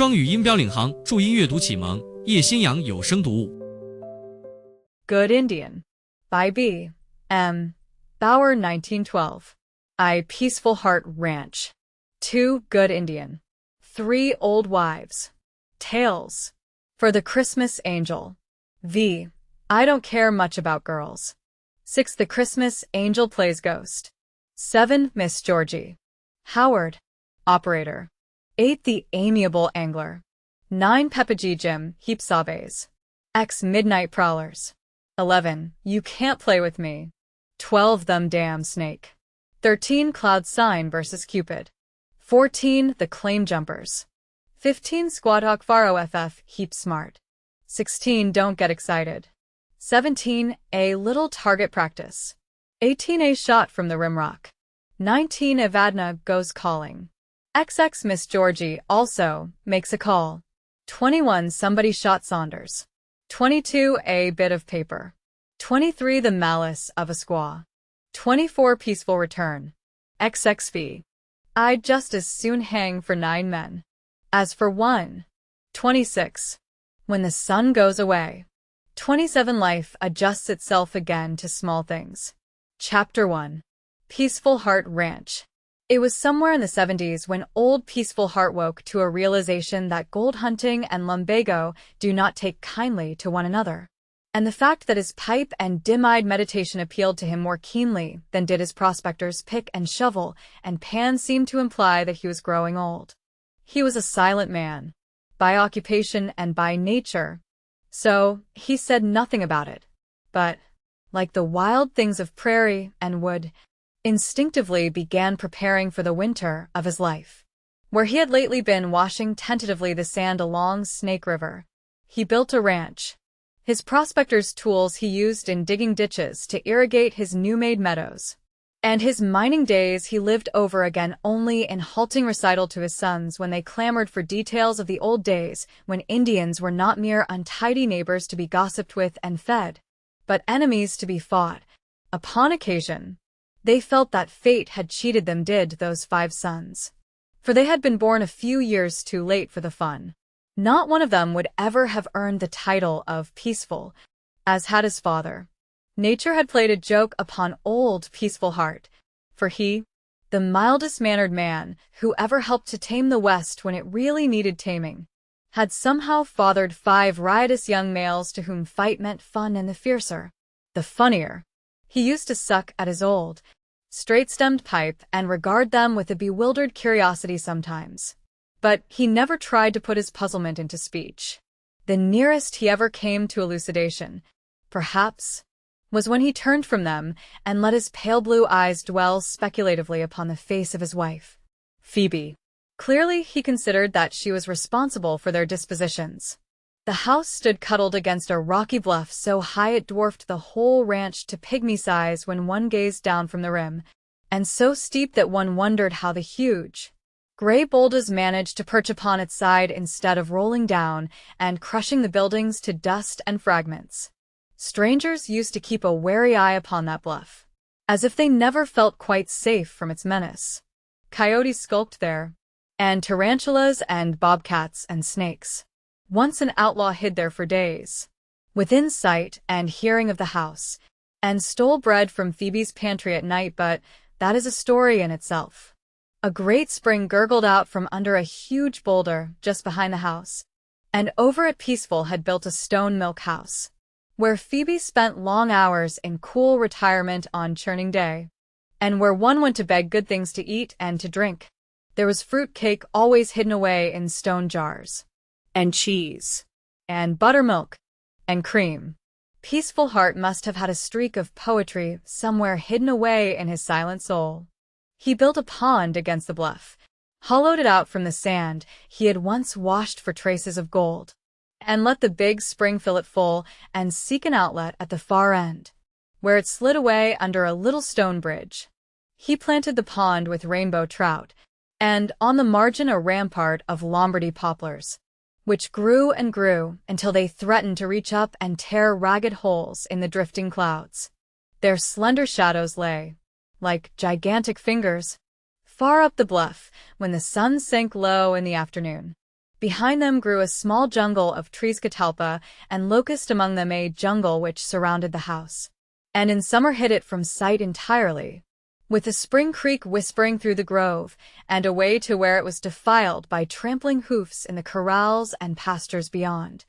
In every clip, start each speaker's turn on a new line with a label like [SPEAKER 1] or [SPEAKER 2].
[SPEAKER 1] 双语音标领航，注音阅读启蒙，叶兴阳有声读物。
[SPEAKER 2] Good Indian by B. M. Bauer 1912. I Peaceful Heart Ranch. 2. Good Indian. 3. Old Wives. Tales. For the Christmas Angel. V. I don't care much about girls. 6. The Christmas Angel plays ghost. 7. Miss Georgie. Howard. Operator. 8. The Amiable Angler. 9. Peppaji Jim, Heapsaves. X. Midnight Prowlers. 11. You Can't Play With Me. 12. Them Damn Snake. 13. Cloud Sign vs. Cupid. 14. The Claim Jumpers. 15. Squadhawk Faro FF, Heap Smart. 16. Don't Get Excited. 17. A Little Target Practice. 18. A Shot from the Rimrock. 19. Evadna Goes Calling. XX Miss Georgie also makes a call. 21. Somebody Shot Saunders. 22. A Bit of Paper. 23. The Malice of a Squaw. 24. Peaceful Return. XXV. I'd just as soon hang for 9 men as for 1. 26. When the sun goes away. 27. Life adjusts itself again to small things. Chapter 1. Peaceful Heart Ranch. It was somewhere in the 70s when old Peaceful Heart woke to a realization that gold hunting and lumbago do not take kindly to one another, and the fact that his pipe and dim-eyed meditation appealed to him more keenly than did his prospector's pick and shovel and pan seemed to imply that he was growing old. He was a silent man, by occupation and by nature, so he said nothing about it, but, like the wild things of prairie and wood, instinctively began preparing for the winter of his life. Where he had lately been washing tentatively the sand along Snake River, he built a ranch. His prospector's tools he used in digging ditches to irrigate his new-made meadows. And his mining days he lived over again only in halting recital to his sons when they clamored for details of the old days when Indians were not mere untidy neighbors to be gossiped with and fed, but enemies to be fought. Upon occasion, they felt that fate had cheated them, did those 5 sons. For they had been born a few years too late for the fun. Not one of them would ever have earned the title of peaceful, as had his father. Nature had played a joke upon old Peaceful Heart, for he, the mildest-mannered man who ever helped to tame the West when it really needed taming, had somehow fathered 5 riotous young males to whom fight meant fun, and the fiercer, the funnier. He used to suck at his old, straight-stemmed pipe and regard them with a bewildered curiosity sometimes. But he never tried to put his puzzlement into speech. The nearest he ever came to elucidation, perhaps, was when he turned from them and let his pale blue eyes dwell speculatively upon the face of his wife, Phoebe. Clearly he considered that she was responsible for their dispositions. The house stood cuddled against a rocky bluff so high it dwarfed the whole ranch to pygmy size when one gazed down from the rim, and so steep that one wondered how the huge, gray boulders managed to perch upon its side instead of rolling down and crushing the buildings to dust and fragments. Strangers used to keep a wary eye upon that bluff, as if they never felt quite safe from its menace. Coyotes skulked there, and tarantulas and bobcats and snakes. Once an outlaw hid there for days, within sight and hearing of the house, and stole bread from Phoebe's pantry at night, but that is a story in itself. A great spring gurgled out from under a huge boulder just behind the house, and over it Peaceful had built a stone milk house, where Phoebe spent long hours in cool retirement on churning day, and where one went to beg good things to eat and to drink. There was fruit cake always hidden away in stone jars, and cheese, and buttermilk, and cream. Peaceful Heart must have had a streak of poetry somewhere hidden away in his silent soul. He built a pond against the bluff, hollowed it out from the sand he had once washed for traces of gold, and let the big spring fill it full and seek an outlet at the far end, where it slid away under a little stone bridge. He planted the pond with rainbow trout, and on the margin a rampart of Lombardy poplars, which grew and grew until they threatened to reach up and tear ragged holes in the drifting clouds. Their slender shadows lay, like gigantic fingers, far up the bluff when the sun sank low in the afternoon. Behind them grew a small jungle of trees catalpa, and locust among them a jungle which surrounded the house, and in summer hid it from sight entirely, with a spring creek whispering through the grove, and away to where it was defiled by trampling hoofs in the corrals and pastures beyond,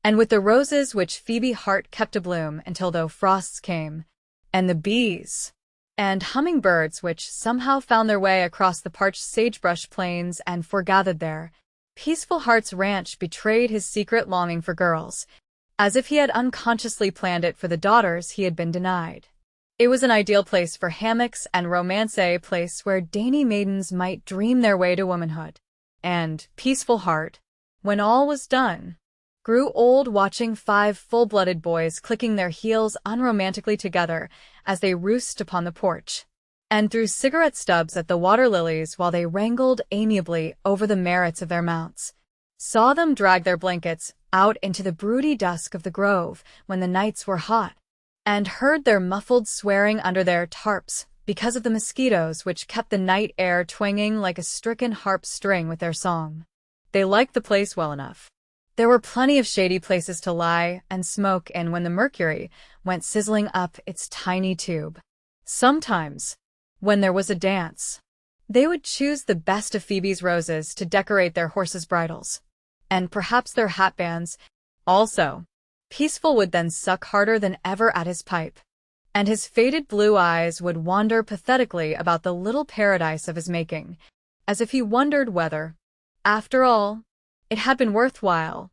[SPEAKER 2] and with the roses which Phoebe Hart kept abloom until the frosts came, and the bees and hummingbirds which somehow found their way across the parched sagebrush plains and foregathered there. Peaceful Heart's ranch betrayed his secret longing for girls, as if he had unconsciously planned it for the daughters he had been denied. It was an ideal place for hammocks and romance, a place where dainty maidens might dream their way to womanhood. And Peaceful Heart, when all was done, grew old watching 5 full-blooded boys clicking their heels unromantically together as they roosted upon the porch, and threw cigarette stubs at the water lilies while they wrangled amiably over the merits of their mounts, saw them drag their blankets out into the broody dusk of the grove when the nights were hot, and heard their muffled swearing under their tarps because of the mosquitoes which kept the night air twanging like a stricken harp string with their song. They liked the place well enough. There were plenty of shady places to lie and smoke in when the mercury went sizzling up its tiny tube. Sometimes, when there was a dance, they would choose the best of Phoebe's roses to decorate their horses' bridles, and perhaps their hatbands. Also, Peaceful would then suck harder than ever at his pipe, and his faded blue eyes would wander pathetically about the little paradise of his making, as if he wondered whether, after all, it had been worthwhile.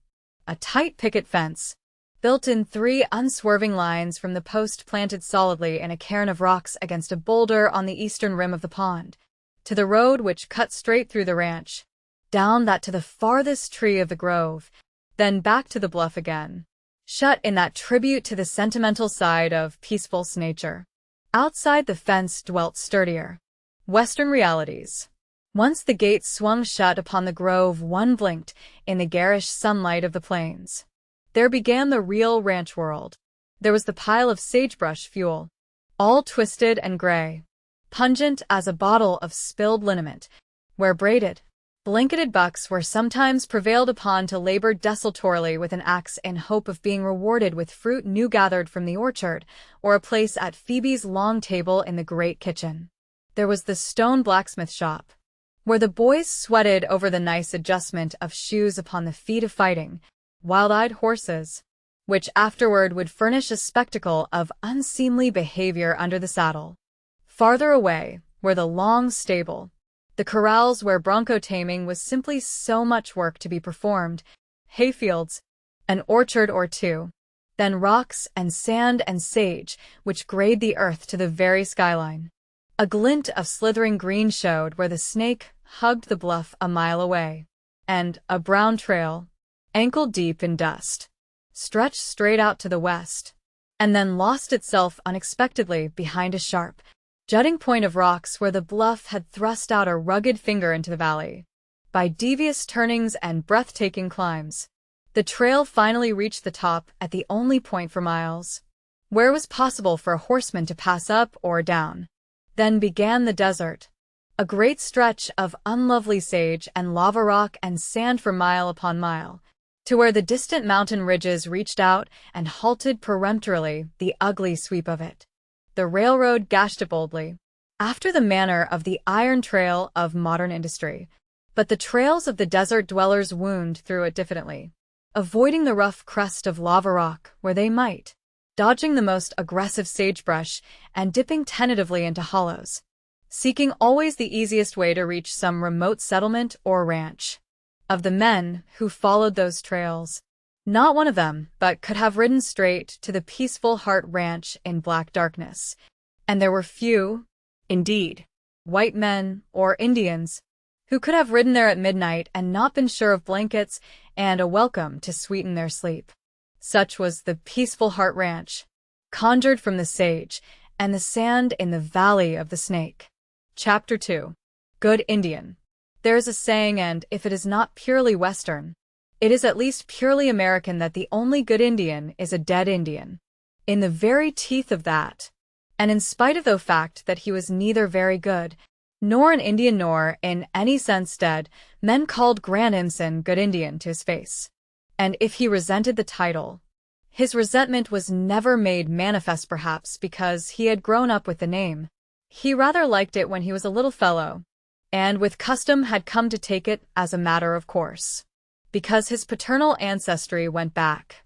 [SPEAKER 2] A tight picket fence, built in 3 unswerving lines from the post planted solidly in a cairn of rocks against a boulder on the eastern rim of the pond, to the road which cut straight through the ranch, down that to the farthest tree of the grove, then back to the bluff again, shut in that tribute to the sentimental side of Peaceful's nature. Outside the fence dwelt sturdier Western realities. Once the gates swung shut upon the grove, one blinked in the garish sunlight of the plains. There began the real ranch world. There was the pile of sagebrush fuel, all twisted and gray, pungent as a bottle of spilled liniment, where braided, blanketed bucks were sometimes prevailed upon to labor desultorily with an axe in hope of being rewarded with fruit new gathered from the orchard, or a place at Phoebe's long table in the great kitchen. There was the stone blacksmith shop, where the boys sweated over the nice adjustment of shoes upon the feet of fighting, wild-eyed horses, which afterward would furnish a spectacle of unseemly behavior under the saddle. Farther away were the long stable, the corrals where bronco taming was simply so much work to be performed, hayfields, an orchard or two, then rocks and sand and sage which grayed the earth to the very skyline. A glint of slithering green showed where the snake hugged the bluff a mile away, and a brown trail, ankle-deep in dust, stretched straight out to the west, and then lost itself unexpectedly behind a sharp, jutting point of rocks where the bluff had thrust out a rugged finger into the valley. By devious turnings and breathtaking climbs, the trail finally reached the top at the only point for miles, where it was possible for a horseman to pass up or down. Then began the desert, a great stretch of unlovely sage and lava rock and sand for mile upon mile, to where the distant mountain ridges reached out and halted peremptorily the ugly sweep of it. The railroad gashed it boldly, after the manner of the iron trail of modern industry, but the trails of the desert dwellers wound through it diffidently, avoiding the rough crust of lava rock where they might, dodging the most aggressive sagebrush and dipping tentatively into hollows, seeking always the easiest way to reach some remote settlement or ranch. Of the men who followed those trails, not one of them but could have ridden straight to the Peaceful Heart Ranch in black darkness, and there were few, indeed, white men or Indians, who could have ridden there at midnight and not been sure of blankets and a welcome to sweeten their sleep. Such was the Peaceful Heart Ranch, conjured from the sage and the sand in the Valley of the Snake. Chapter 2. Good Indian. There is a saying, and if it is not purely Western, it is at least purely American, that the only good Indian is a dead Indian. In the very teeth of that, and in spite of the fact that he was neither very good nor an Indian nor, in any sense dead, men called Grant Imson good Indian to his face. And if he resented the title, his resentment was never made manifest perhaps because he had grown up with the name. He rather liked it when he was a little fellow, and with custom had come to take it as a matter of course, because his paternal ancestry went back,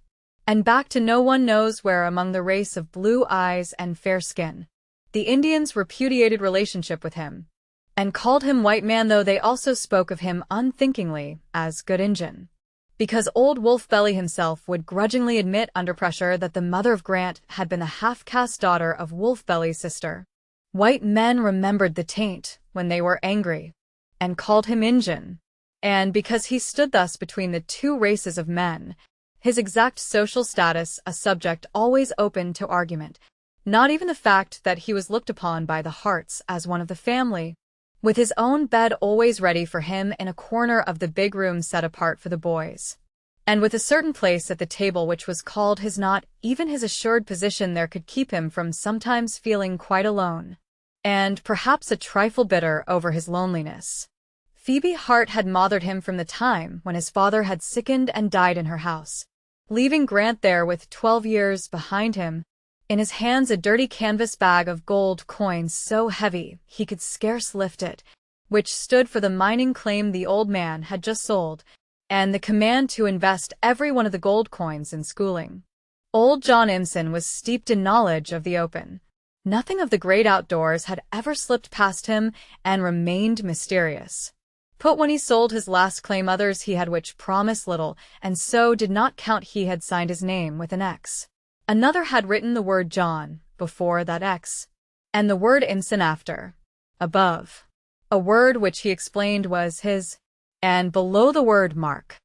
[SPEAKER 2] and back to no one knows where among the race of blue eyes and fair skin. The Indians repudiated relationship with him, and called him white man, though they also spoke of him unthinkingly as good Injun, because old Wolf Belly himself would grudgingly admit under pressure that the mother of Grant had been the half-caste daughter of Wolf Belly's sister. White men remembered the taint when they were angry, and called him Injun, and because he stood thus between the two races of men, his exact social status a subject always open to argument, not even the fact that he was looked upon by the Harts as one of the family, with his own bed always ready for him in a corner of the big room set apart for the boys, and with a certain place at the table which was called his. Not even his assured position there could keep him from sometimes feeling quite alone, and perhaps a trifle bitter over his loneliness. Phoebe Hart had mothered him from the time when his father had sickened and died in her house, leaving Grant there with 12 years behind him, in his hands a dirty canvas bag of gold coins so heavy he could scarce lift it, which stood for the mining claim the old man had just sold, and the command to invest every one of the gold coins in schooling. Old John Imson was steeped in knowledge of the open. Nothing of the great outdoors had ever slipped past him and remained mysterious. Put when he sold his last claim others he had which promised little, and so did not count. He had signed his name with an X. Another had written the word John before that X, and the word Imson after, above, a word which he explained was his, and below the word Mark.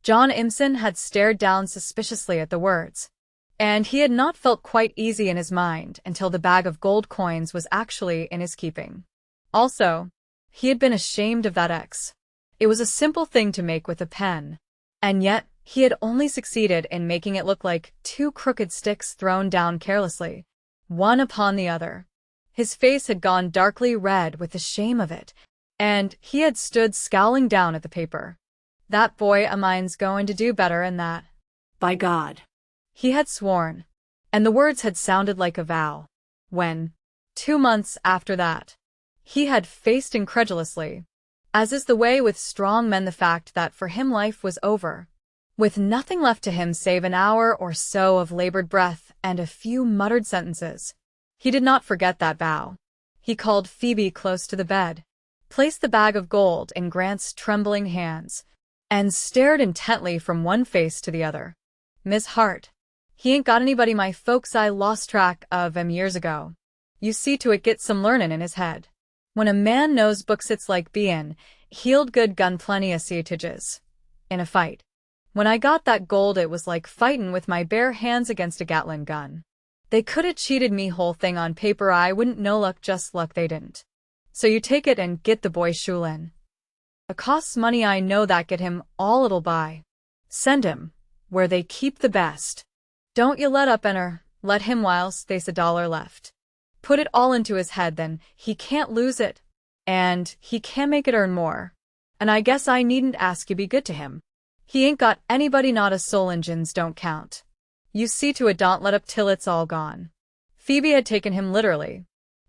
[SPEAKER 2] John Imson had stared down suspiciously at the words, and he had not felt quite easy in his mind until the bag of gold coins was actually in his keeping. Also, he had been ashamed of that X. It was a simple thing to make with a pen, and yet he had only succeeded in making it look like two crooked sticks thrown down carelessly, one upon the other. His face had gone darkly red with the shame of it, and he had stood scowling down at the paper. That boy o' mine's going to do better than that, by God, he had sworn, and the words had sounded like a vow, when, 2 months after that, he had faced incredulously, as is the way with strong men, the fact that for him life was over, with nothing left to him save an hour or so of labored breath and a few muttered sentences. He did not forget that vow. He called Phoebe close to the bed, placed the bag of gold in Grant's trembling hands, and stared intently from one face to the other. "Miss Hart, he ain't got anybody. My folks I lost track of 'em years ago. You see to it get some learnin' in his head. When a man knows books it's like bein' heeled good gun plenty o' sietages in a fight. When I got that gold it was like fightin' with my bare hands against a Gatling gun. They coulda cheated me whole thing on paper. I wouldn't know luck, just luck they didn't. So you take it and get the boy Shulin. It costs money, I know that. Get him all it'll buy. Send him where they keep the best. Don't you let up let him whilst they's $1 left. Put it all into his head, then he can't lose it, and he can make it earn more. And I guess I needn't ask you be good to him. He ain't got anybody, not a soul. Injuns don't count. You see to it don't let up till it's all gone." Phoebe had taken him literally,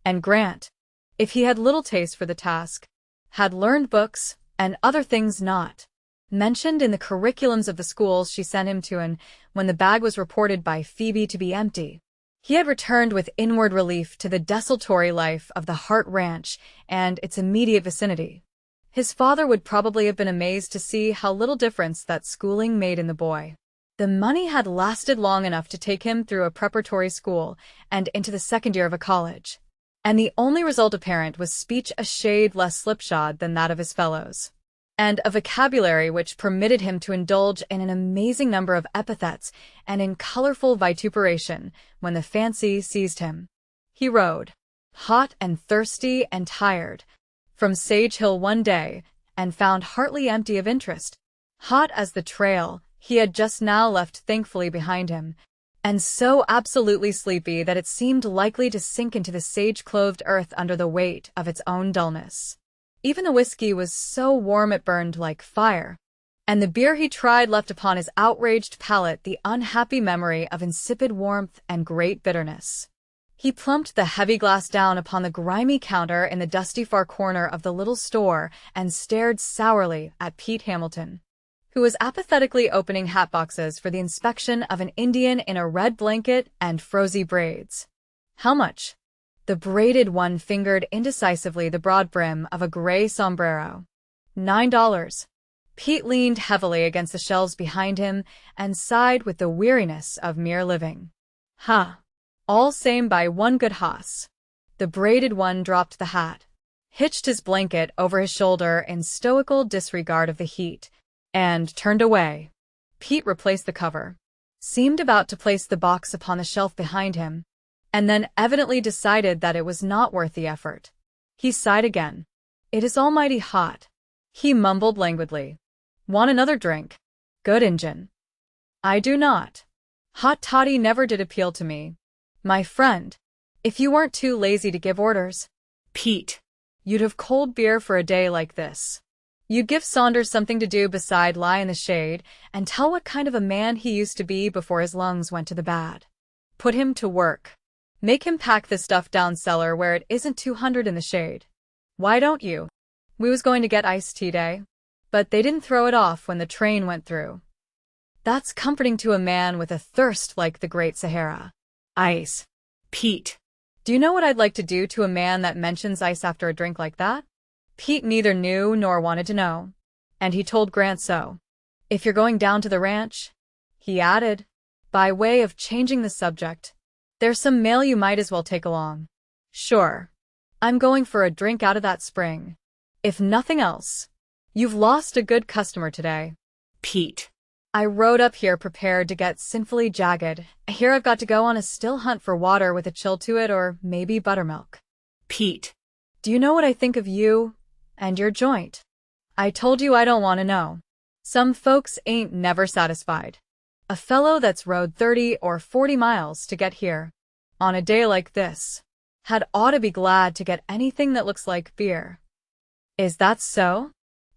[SPEAKER 2] and Grant, if he had little taste for the task, had learned books and other things not mentioned in the curriculums of the schools she sent him to, and when the bag was reported by Phoebe to be empty, he had returned with inward relief to the desultory life of the Hart Ranch and its immediate vicinity. His father would probably have been amazed to see how little difference that schooling made in the boy. The money had lasted long enough to take him through a preparatory school and into the second year of a college, and the only result apparent was speech a shade less slipshod than that of his fellows, and a vocabulary which permitted him to indulge in an amazing number of epithets and in colorful vituperation when the fancy seized him. He rode, hot and thirsty and tired, from Sage Hill one day, and found Hartley empty of interest. Hot as the trail he had just now left thankfully behind him, and so absolutely sleepy that it seemed likely to sink into the sage-clothed earth under the weight of its own dullness. Even the whiskey was so warm it burned like fire, and the beer he tried left upon his outraged palate the unhappy memory of insipid warmth and great bitterness. He plumped the heavy glass down upon the grimy counter in the dusty far corner of the little store and stared sourly at Pete Hamilton, who was apathetically opening hat boxes for the inspection of an Indian in a red blanket and frosy braids. "How much?" The braided one fingered indecisively the broad brim of a gray sombrero. $9. Pete leaned heavily against the shelves behind him and sighed with the weariness of mere living. "Huh. All same by one good hoss." The braided one dropped the hat, hitched his blanket over his shoulder in stoical disregard of the heat, and turned away. Pete replaced the cover, seemed about to place the box upon the shelf behind him, and then evidently decided that it was not worth the effort. He sighed again. "It is almighty hot," he mumbled languidly. "Want another drink?" "Good Injun." "I do not. Hot toddy never did appeal to me, my friend. If you weren't too lazy to give orders, Pete, you'd have cold beer for a day like this. You'd give Saunders something to do beside lie in the shade and tell what kind of a man he used to be before his lungs went to the bad. Put him to work. Make him pack the stuff down cellar where it isn't 200 in the shade. Why don't you? We was going to get iced tea day, but they didn't throw it off when the train went through. That's comforting to a man with a thirst like the Great Sahara. Ice. Pete, do you know what I'd like to do to a man that mentions ice after a drink like that?" Pete neither knew nor wanted to know, and he told Grant so. "If you're going down to the ranch," he added, by way of changing the subject, "there's some mail you might as well take along." "Sure. I'm going for a drink out of that spring. If nothing else, you've lost a good customer today." "Pete, I rode up here prepared to get sinfully jagged. Here I've got to go on a still hunt for water with a chill to it or maybe buttermilk." "Pete, do you know what I think of you and your joint?" "I told you I don't want to know. Some folks ain't never satisfied. A fellow that's rode 30 or 40 miles to get here, on a day like this, had ought to be glad to get anything that looks like beer." "Is that so?"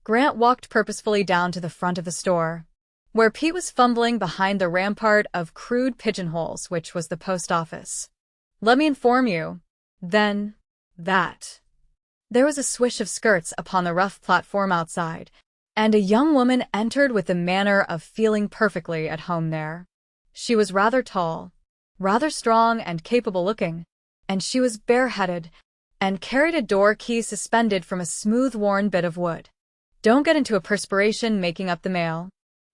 [SPEAKER 2] Grant walked purposefully down to the front of the store, where Pete was fumbling behind the rampart of crude pigeonholes which was the post office. "Let me inform you, then, that..." There was a swish of skirts upon the rough platform outside, and a young woman entered with the manner of feeling perfectly at home there. She was rather tall, rather strong and capable-looking, and she was bareheaded, and carried a door key suspended from a smooth-worn bit of wood. "Don't get into a perspiration making up the mail,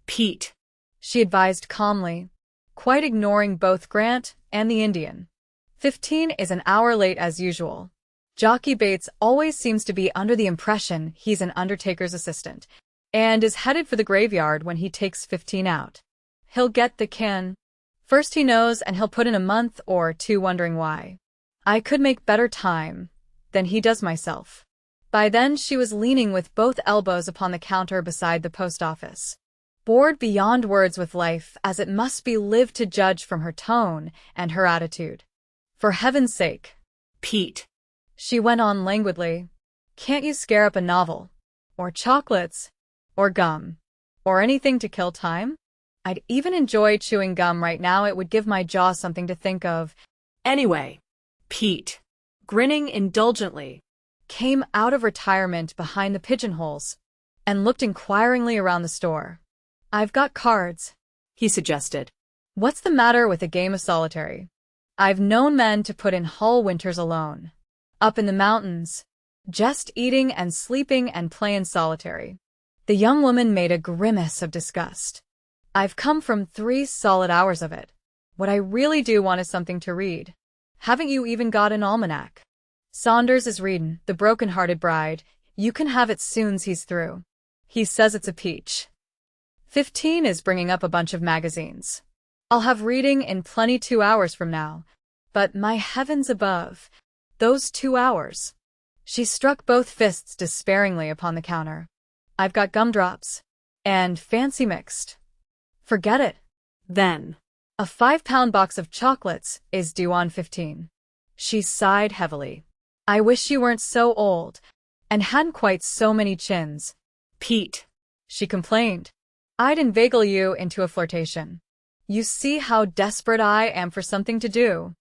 [SPEAKER 2] Pete," she advised calmly, quite ignoring both Grant and the Indian. 15 is an hour late as usual. Jockey Bates always seems to be under the impression he's an undertaker's assistant, and is headed for the graveyard when he takes 15 out. He'll get the can first he knows, and he'll put in a month or two wondering why. "I could make better time than he does myself." By then she was leaning with both elbows upon the counter beside the post office, bored beyond words with life as it must be lived to judge from her tone and her attitude. "For heaven's sake, Pete," she went on languidly, "can't you scare up a novel, or chocolates, or gum, or anything to kill time? I'd even enjoy chewing gum right now. It would give my jaw something to think of. Anyway." Pete, grinning indulgently, came out of retirement behind the pigeonholes and looked inquiringly around the store. "I've got cards," he suggested. "What's the matter with a game of solitary? I've known men to put in whole winters alone, up in the mountains, just eating and sleeping and playing solitary." The young woman made a grimace of disgust. "I've come from 3 solid hours of it. What I really do want is something to read. Haven't you even got an almanac? Saunders is readin' The Broken-Hearted Bride. You can have it soon's he's through. He says it's a peach. 15 is bringing up a bunch of magazines. I'll have reading in plenty 2 hours from now. But my heavens above, those 2 hours." She struck both fists despairingly upon the counter. "I've got gumdrops. And fancy mixed." "Forget it, then. A 5-pound box of chocolates is due on 15. She sighed heavily. I wish you weren't so old, and hadn't quite so many chins.
[SPEAKER 3] Pete,
[SPEAKER 2] She complained. I'd inveigle you into a flirtation. You see how desperate I am for something to do.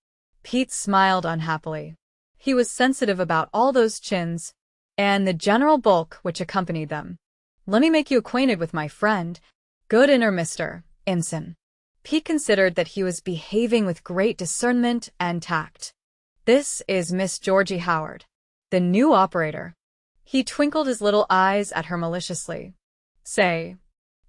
[SPEAKER 2] Pete smiled unhappily. He was sensitive about all those chins, and the general bulk which accompanied them. Let me make you acquainted with my friend, good inner Mr. Imson. Pete considered that he was behaving with great discernment and tact. This is Miss Georgie Howard, the new operator. He twinkled his little eyes at her maliciously. Say,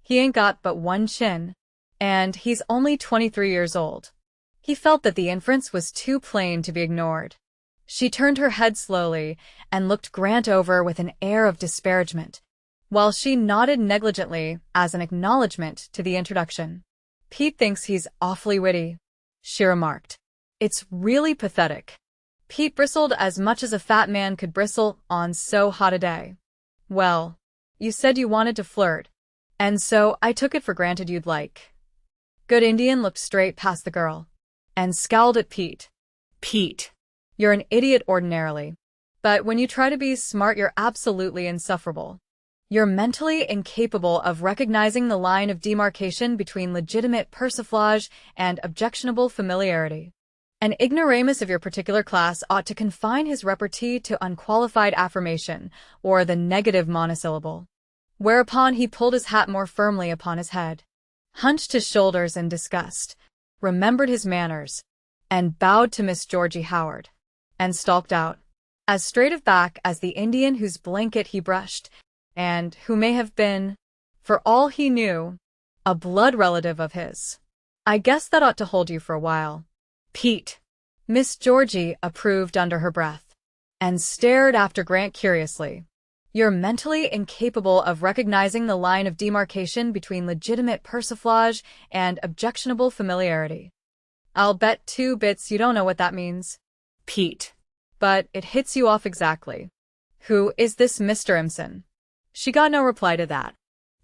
[SPEAKER 2] he ain't got but one chin, and he's only 23 years old. He felt that the inference was too plain to be ignored. She turned her head slowly and looked Grant over with an air of disparagement, while she nodded negligently as an acknowledgment to the introduction. Pete thinks he's awfully witty, she remarked. It's really pathetic. Pete bristled as much as a fat man could bristle on so hot a day. Well, you said you wanted to flirt, and so I took it for granted you'd like. Good Indian looked straight past the girl and scowled at Pete.
[SPEAKER 3] Pete,
[SPEAKER 2] You're an idiot ordinarily, but when you try to be smart you're absolutely insufferable. You're mentally incapable of recognizing the line of demarcation between legitimate persiflage and objectionable familiarity. An ignoramus of your particular class ought to confine his repartee to unqualified affirmation, or the negative monosyllable. Whereupon he pulled his hat more firmly upon his head, hunched his shoulders in disgust, remembered his manners, and bowed to Miss Georgie Howard, and stalked out, as straight of back as the Indian whose blanket he brushed, and who may have been, for all he knew, a blood relative of his. I guess that ought to hold you for a while. Pete, Miss Georgie approved under her breath, and stared after Grant curiously. You're mentally incapable of recognizing the line of demarcation between legitimate persiflage and objectionable familiarity. I'll bet 2 bits you don't know what that means.
[SPEAKER 3] Pete,
[SPEAKER 2] But it hits you off exactly. Who is this Mr. Imson? She got no reply to that.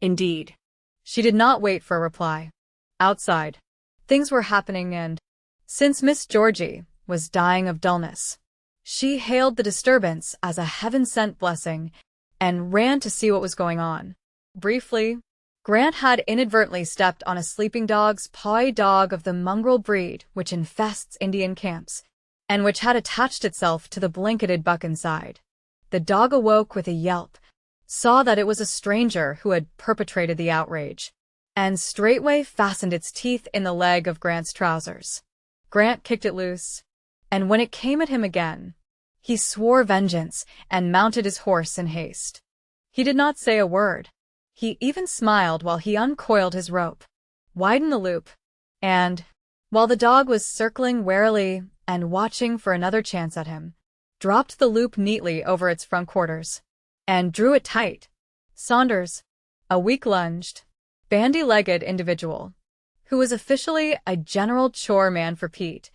[SPEAKER 3] indeed.
[SPEAKER 2] She did not wait for a reply. Outside, things were happening and, since Miss Georgie was dying of dullness, she hailed the disturbance as a heaven-sent blessing and ran to see what was going on. Briefly, Grant had inadvertently stepped on a sleeping dog's paw, a dog of the mongrel breed which infests Indian camps, and which had attached itself to the blanketed buck inside. The dog awoke with a yelp, saw that it was a stranger who had perpetrated the outrage, and straightway fastened its teeth in the leg of Grant's trousers. Grant kicked it loose, and when it came at him again, he swore vengeance and mounted his horse in haste. He did not say a word. He even smiled while he uncoiled his rope, widened the loop, and, while the dog was circling warily and watching for another chance at him, dropped the loop neatly over its front quarters, and drew it tight. Saunders, a weak-lunged, bandy-legged individual, who was officially a general chore man for Pete,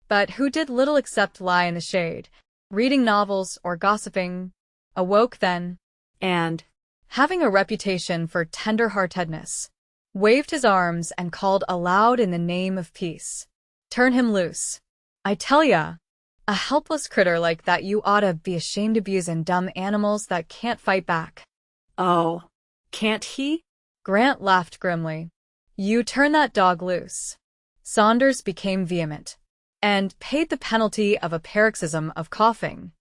[SPEAKER 2] but who did little except lie in the shade, reading novels or gossiping, awoke then,
[SPEAKER 3] And,
[SPEAKER 2] having a reputation for tender-heartedness, waved his arms and called aloud in the name of peace. Turn him loose. I tell ya, a helpless critter like that you oughta be ashamed abusing dumb animals that can't fight back.
[SPEAKER 3] oh, can't he?
[SPEAKER 2] Grant laughed grimly. You turn that dog loose. Saunders became vehement, and paid the penalty of a paroxysm of coughing.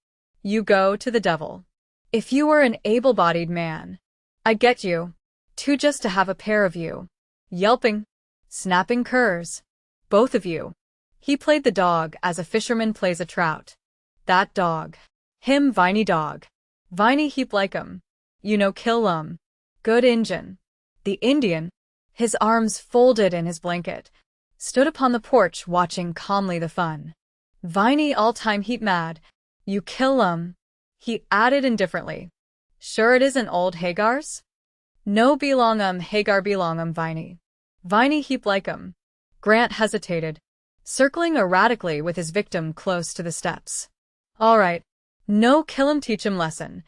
[SPEAKER 2] You go to the devil. If you were an able-bodied man, I'd get you, too, just to have a pair of you, yelping, snapping curs, both of you. He played the dog as a fisherman plays a trout. That dog. Him Viney dog. Viney heap like 'em. You know kill 'em. Good Injun. The Indian, his arms folded in his blanket, stood upon the porch watching calmly the fun. Viney all time heap mad. You kill 'em. He added indifferently. Sure it isn't old Hagar's? No belong 'em Hagar belong 'em Viney. Viney heap like 'em. Grant hesitated, circling erratically with his victim close to the steps. All right. No kill 'em teach 'em lesson.